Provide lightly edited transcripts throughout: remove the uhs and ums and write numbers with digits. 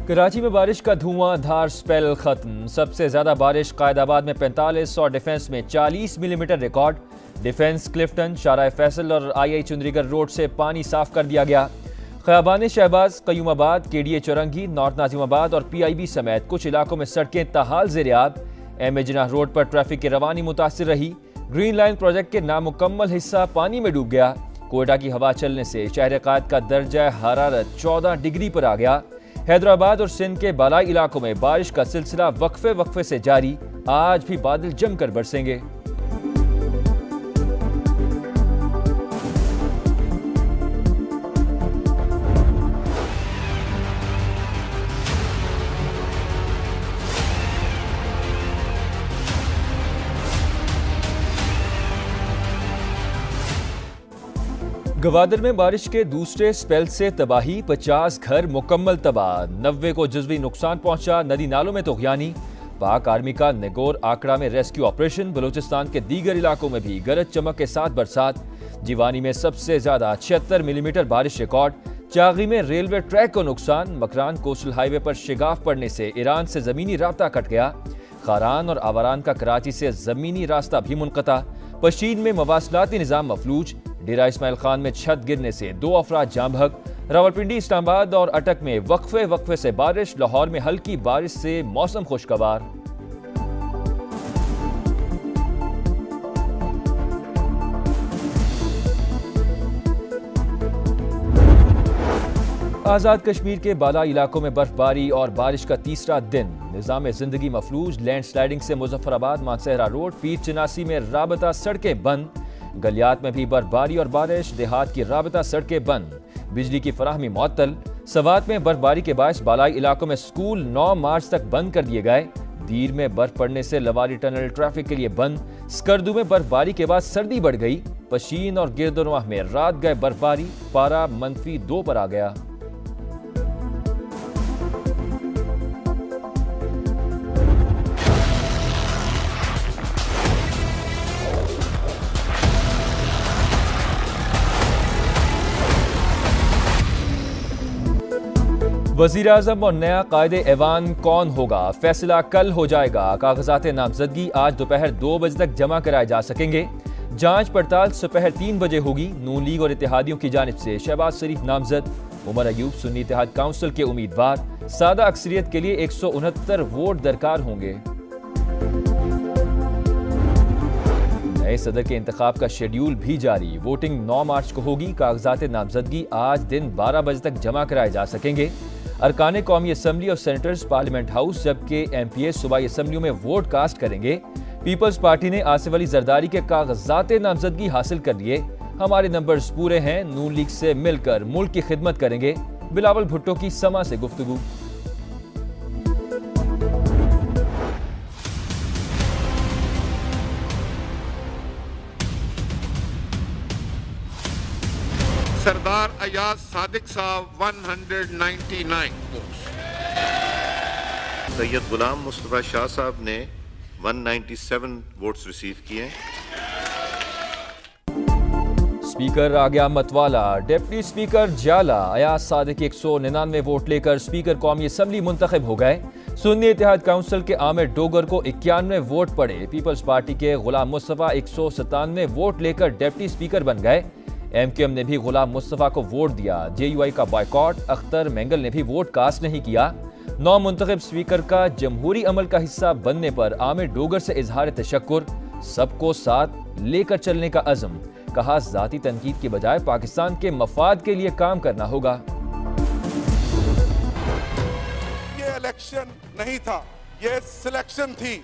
कराची में बारिश का धुआंधार स्पेल खत्म। सबसे ज्यादा बारिश कायदाबाद में 45 और डिफेंस में 40 millimetre record. Defence, Clifton, Shahrah Faisal और आई चुंदरीगढ़ रोड से पानी साफ कर दिया गया। खयाबान शहबाज, कयूमाबाद, केडीए चौरंगी, नॉर्थ नाजिमाबाद और PIB समेत कुछ इलाकों में सड़कें ताहाल ज़ेर-ए-आब। एम जिनाह रोड पर ट्रैफिक की रवानी मुतासिर रही। ग्रीन लाइन प्रोजेक्ट के नामुकम्मल हिस्सा पानी में डूब गया। कोयटा की हवा चलने से शहर कायद का दर्जा हरारत 14 डिग्री पर आ गया। हैदराबाद और सिंध के बालाई इलाकों में बारिश का सिलसिला वक्फे से जारी। आज भी बादल जमकर बरसेंगे। गवादर में बारिश के दूसरे स्पेल से तबाही, 50 घर मुकम्मल तबाह, 90 को जुज़वी नुकसान पहुंचा। नदी नालों में तोग़यानी। पाक आर्मी का नेगोर आकड़ा में रेस्क्यू ऑपरेशन। बलूचिस्तान के दीगर इलाकों में भी गरज चमक के साथ बरसात। जीवानी में सबसे ज्यादा 76 मिलीमीटर बारिश रिकॉर्ड। चागी में रेलवे ट्रैक को नुकसान। मकरान कोस्टल हाईवे पर शिगाफ पड़ने से ईरान से जमीनी राब्ता कट गया। खारान और आवारान का कराची से जमीनी रास्ता भी मुनक़ता। पशीन में मवासलाती निज़ाम मफलूज। डेरा इस्माइल खान में छत गिरने से 2 अफराद जाँ बहक। रावलपिंडी, इस्लामाबाद और अटक में वक्फे से बारिश। लाहौर में हल्की बारिश से मौसम खुशगवार। आज़ाद कश्मीर के बाला इलाकों में बर्फबारी और बारिश का तीसरा दिन। निज़ाम जिंदगी मफलूज। लैंड स्लाइडिंग से मुजफ्फराबाद मानसहरा रोड, पीर चिनासी में राबता सड़कें बंद। गलियात में भी बर्फबारी और बारिश। देहात की राबता सड़कें बंद। बिजली की फराहमी मुअत्तल। सवात में बर्फबारी के बायस बालाई इलाकों में स्कूल 9 मार्च तक बंद कर दिए गए। दीर में बर्फ पड़ने से लवारी टनल ट्रैफिक के लिए बंद। स्कर्दू में बर्फबारी के बाद सर्दी बढ़ गई। पशीन और गिरदोनवाह में रात गए बर्फबारी। पारा -2 पर आ गया। वज़ीर आज़म और नया कायदे ऐवान कौन होगा, फैसला कल हो जाएगा। कागजात नामजदगी आज दोपहर 2 बजे तक जमा कराए जा सकेंगे। जांच पड़ताल दोपहर 3 बजे होगी। नून लीग और इत्तेहादियों की जानिब से शहबाज शरीफ नामजद। उमर अयूब सुन्नी इत्तेहाद काउंसिल के उम्मीदवार। सादा अक्सरियत के लिए 169 वोट दरकार होंगे। नए सदर के इंतखाब का शेड्यूल भी जारी। वोटिंग 9 मार्च को होगी। कागजात नामजदगी आज दिन 12 बजे तक जमा कराए जा सकेंगे। अरकान कौमी असम्बली और सेनेटर्स पार्लियामेंट हाउस, जबकि MPs सूबाई असम्बलियों में वोट कास्ट करेंगे। पीपल्स पार्टी ने आसिफ अली जरदारी के कागजात नामजदगी हासिल कर लिए। हमारे नंबर्स पूरे हैं, नून लीग से मिलकर मुल्क की खिदमत करेंगे। बिलावल भुट्टो की समा से गुफ्तगू। सरदार अयाज सादिक साहब 199 वोट्स। सैयद गुलाम मुस्तफा शाह साहब ने 197 वोट्स रिसीव किए। स्पीकर आ गया मतवाला। डिप्टी स्पीकर जाला अयाज सादिक 199 वोट लेकर स्पीकर कौमी असम्बली मुंतखब हो गए। सुन्नी इत्तेहाद काउंसिल के आमिर डोगर को 91 वोट पड़े। पीपल्स पार्टी के गुलाम मुस्तफा 197 वोट लेकर डिप्टी स्पीकर बन गए। MQM ने भी गुलाम मुस्तफा को वोट दिया। JUI का बॉयकॉट। अख्तर मेंगल ने भी वोट कास्ट नहीं किया। नौ मुंतखब स्पीकर का जमहूरी अमल का हिस्सा बनने पर आमिर डोगर से इजहार तशक्कुर। सबको साथ लेकर चलने का अज़म। कहा जाती तनकीद के बजाय पाकिस्तान के मफाद के लिए काम करना होगा। ये इलेक्शन नहीं था, ये सिलेक्शन थी।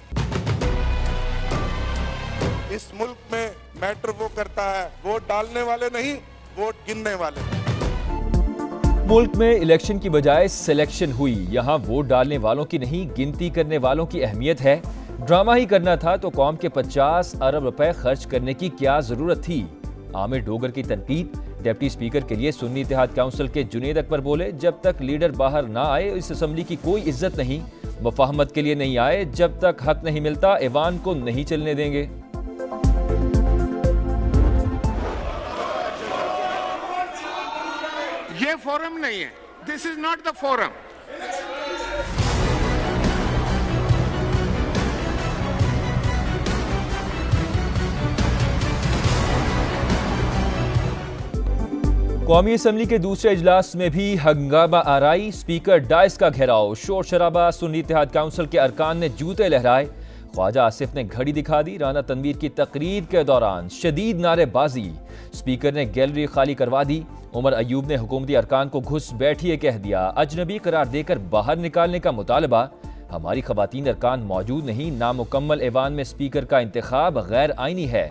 इस मुल्क में मैटर वो करता है, वोट डालने वाले नहीं, वोट गिनने वाले। मुल्क में इलेक्शन की बजाय सिलेक्शन हुई। यहाँ वोट डालने वालों की नहीं, गिनती करने वालों की अहमियत है। ड्रामा ही करना था तो कौम के 50 अरब रुपए खर्च करने की क्या जरूरत थी। आमिर डोगर की तनकीद। डिप्टी स्पीकर के लिए सुन्नी इत्तेहाद काउंसिल के जुनेद अकबर बोले, जब तक लीडर बाहर ना आए इस असम्बली की कोई इज्जत नहीं। मुफाहमत के लिए नहीं आए, जब तक हक नहीं मिलता ऐवान को नहीं चलने देंगे। ये फोरम नहीं है, this is not the forum. कौमी असम्बली के दूसरे इजलास में भी हंगामा आराई, स्पीकर डाइस का घेराव, शोर शराबा, सुन्नी इत्तेहाद काउंसिल के अरकान ने जूते लहराए, ख्वाजा आसिफ ने घड़ी दिखा दी, राना तनवीर की तकरीर के दौरान शदीद नारेबाजी, स्पीकर ने गैलरी खाली करवा दी, उमर अयूब ने हुकूमती अरकान को घुस बैठिए कह दिया, अजनबी करार देकर बाहर निकालने का मुतालबा, हमारी खवातीन अरकान मौजूद नहीं, नामुकम्मल ऐवान में स्पीकर का इंतखाब गैर आईनी है,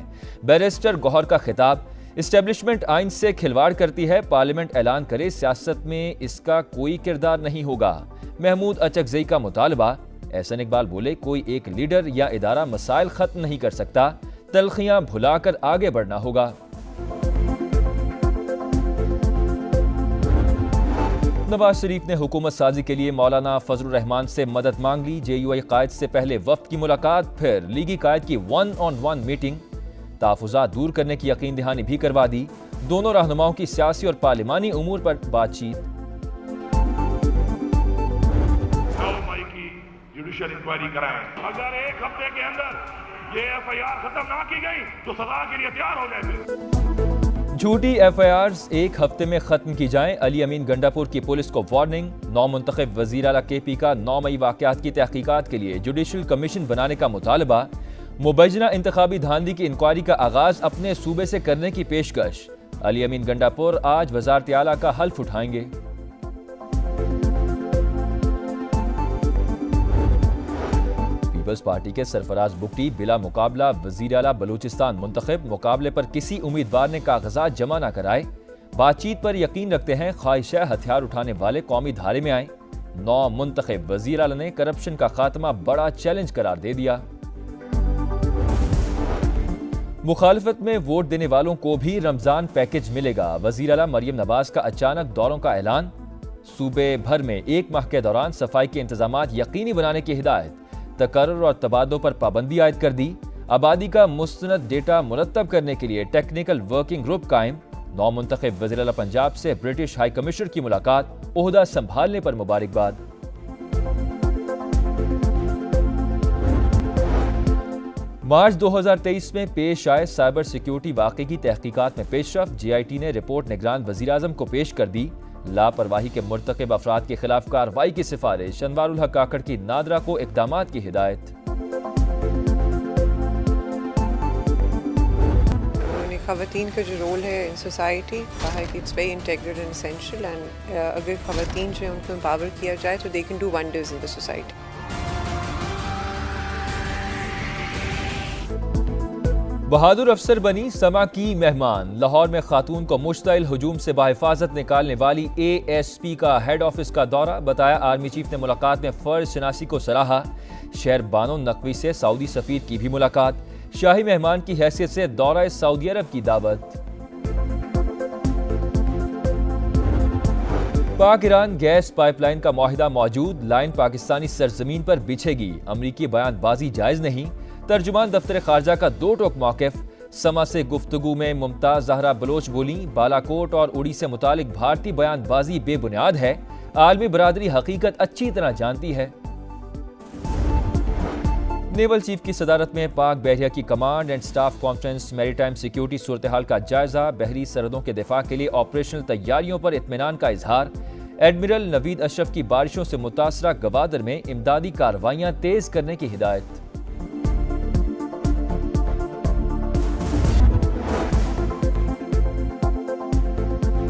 बैरिस्टर गौहर का खिताब, इस्टेब्लिशमेंट आइन से खिलवाड़ करती है, पार्लियामेंट ऐलान करे, सियासत में इसका कोई किरदार नहीं होगा, महमूद अचकजई का मुतालबा, एहसन इकबाल बोले कोई एक लीडर या इदारा मसाइल खत्म नहीं कर सकता, तलखियां भुलाकर आगे बढ़ना होगा। नवाज शरीफ ने हुकूमत साजी के लिए मौलाना फजलुर रहमान से मदद मांग ली, JUI कायद से पहले वफ्द की मुलाकात, फिर लीगी कायद की 1-on-1 मीटिंग, तहफ़्फ़ुज़ात दूर करने की यकीन दहानी भी करवा दी, दोनों रहनुमाओं की सियासी और पार्लिमानी उमूर पर बातचीत। जुडिशियल इंक्वायरी कराएं। अगर एक हफ्ते के अंदर ये FIR खत्म ना की गई तो सजा के लिए तैयार हो जाए। झूठी FIRs एक हफ्ते में खत्म की जाएं, अली अमीन गंडापुर की पुलिस को वार्निंग, नौ मुंतखब वज़ीर आला KP का 9 मई वाक़यात की तहकीकात के लिए जुडिशियल कमीशन बनाने का मुतालबा, मुबैजना इंतखाबी धांधली की इंक्वायरी का आगाज अपने सूबे से करने की पेशकश, अली अमीन गंडापुर आज वज़ारत आला का हल्फ उठाएंगे। पीपल्स पार्टी के सरफराज बुगटी बिला मुकाबला वज़ीर आला बलूचिस्तान मुंतखब, मुकाबले पर किसी उम्मीदवार ने कागजात जमा न कराए, बातचीत पर यकीन रखते हैं, ख्वाहिशा हथियार उठाने वाले कौमी धारे में आए, 9 मुंतखब वज़ीर आला ने करप्शन का खात्मा बड़ा चैलेंज करार दे दिया। मुखालफत में वोट देने वालों को भी रमजान पैकेज मिलेगा, वज़ीर आला मरियम नवाज का अचानक दौरों का ऐलान, सूबे भर में 1 माह के दौरान सफाई के इंतजामात यकीनी बनाने की हिदायत, तकर्रुर और तबादलों पर पाबंदी आयद कर दी, आबादी का मुस्तनद डेटा मुरत्तब करने के लिए टेक्निकल वर्किंग ग्रुप कायम, 9 मुंतखब वज़ीर आला पंजाब से ब्रिटिश हाई कमिश्नर की मुलाकात, ओहदा संभालने पर मुबारकबाद। मार्च 2023 में पेश आए साइबर सिक्योरिटी वाक़े की तहकीकात में पेशरफ, JIT ने रिपोर्ट निगरान वज़ीर आज़म को पेश कर दी, लापरवाही के मुर्तकिब अफराद के खिलाफ कार्रवाई की सिफारिश, अनवारुल हक काकड़ की नादरा को इक़दामात की हिदायत। ख़वातीन का जो रोल है इन सोसाइटी कहा है कि it's very integral and essential, and अगर ख़वातीन जो है उनको एम्पावर किया जाए तो they can do wonders in the society. बहादुर अफसर बनी समा की मेहमान, लाहौर में खातून को मुश्तइल हुजूम से बाहिफाजत निकालने वाली ASP का हेड ऑफिस का दौरा, बताया आर्मी चीफ ने मुलाकात में फर्ज शनासी को सराहा, शहर बानो नकवी से सऊदी सफीर की भी मुलाकात, शाही मेहमान की हैसियत से दौरा सऊदी अरब की दावत। पाक ईरान गैस पाइपलाइन का मुआहिदा मौजूद, लाइन पाकिस्तानी सरजमीन पर बिछेगी, अमरीकी बयानबाजी जायज नहीं, तर्जुमान दफ्तर खारजा का 2 टोक मौक़िफ़, समा से गुफ्तगू में मुमताज ज़हरा बलोच बोली, बालाकोट और उड़ी से मुतालिक भारतीय बयानबाजी बेबुनियाद है, आलमी बरादरी हकीकत अच्छी तरह जानती है। नेवल चीफ की सदारत में पाक बहरिया की command and staff conference, maritime security सूरत हाल का जायजा, बहरी सरहदों के दिफा के लिए ऑपरेशनल तैयारियों पर इत्मीनान का इजहार, एडमिरल नवीद अशरफ की बारिशों से मुतासरा गवादर में इमदादी कार्रवाइयां तेज करने की हिदायत।